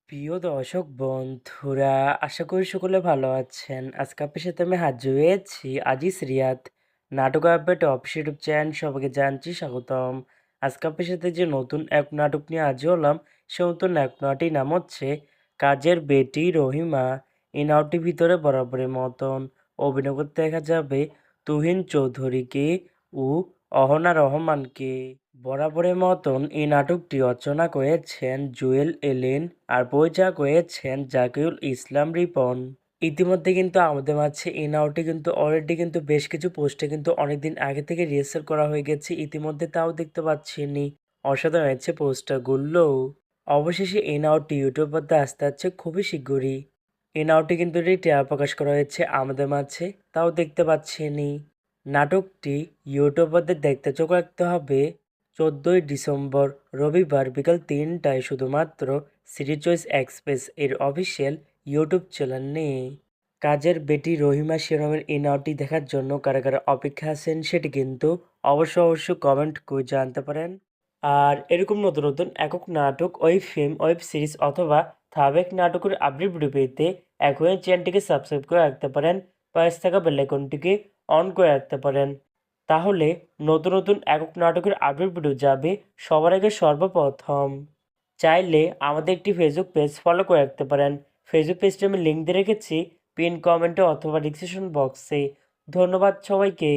প্রিয় দর্শক বন্ধুরা, আশা করি সকলে ভালো আছেন। আজকে আপনার সাথে আমি হাজির হয়েছি আজিজ রিয়াদ নাটক আপডেট অফিসিয়াল ইউটিউব চ্যানেল। সবাইকে জানছি স্বাগতম। আজকে আপনার সাথে যে নতুন এক নাটক নিয়ে হাজির হলাম, সে নতুন এক নাটকটির নাম হচ্ছে কাজের বেটি রহিমা। এই নাটকটির ভিতরে বরাবরের মতন অভিনয় করতে দেখা যাবে তুহিন চৌধুরীকে ও অহনা রহমানকে। বরাবরের মতন এই নাটকটি রচনা করেছেন জুয়েল এলিন আর পরিচালক করেছেন জাকিরুল ইসলাম রিপন। ইতিমধ্যে কিন্তু আমাদের মাঝে এই নাটকটি কিন্তু অলরেডি কিন্তু বেশ কিছু পোস্টে কিন্তু অনেকদিন আগে থেকে রিহার্সাল করা হয়ে গেছে। ইতিমধ্যে তাও দেখতে পাচ্ছেনি, অসাধারণ হয়েছে পোস্টারগুলো। অবশেষে এই নাটকটি ইউটিউব পর্দা আসতে যাচ্ছে খুবই শীঘ্রই। এই নাটকটি কিন্তু ট্রেলার প্রকাশ করা হয়েছে আমাদের মাঝে, তাও দেখতে পাচ্ছেনি। নাটকটি ইউটিউবারদের দেখতে চোখ রাখতে হবে 14ই ডিসেম্বর রবিবার বিকাল 3টায় শুধুমাত্র সিটি চয়েস এক্সপ্রেস এর অফিসিয়াল ইউটিউব চ্যানেলে। কাজের বেটি রহিমা শিরোনামের এই নাটকটি দেখার জন্য কারা কারা অপেক্ষা আছেন সেটি কিন্তু অবশ্যই কমেন্ট করে জানতে পারেন। আর এরকম নতুন নতুন একক নাটক, ওয়েব ফিল্ম, ওয়েব সিরিজ অথবা ধারাবাহিক নাটকের আপডেট ভিডিও পেতে এখনই চ্যানেলটিকে সাবস্ক্রাইব করে রাখতে পারেন, পাশে থাকা বেল আইকনটিকে অন করে রাখতে পারেন। তাহলে নতুন নতুন একক নাটকের আপডেট ভিডিও যাবে সবার আগে সর্বপ্রথম। চাইলে আমাদের একটি ফেসবুক পেজ ফলো করে রাখতে পারেন। ফেসবুক পেজটি আমি লিঙ্ক দিয়ে রেখেছি পিন কমেন্টে অথবা ডিসক্রিপশন বক্সে। ধন্যবাদ সবাইকে।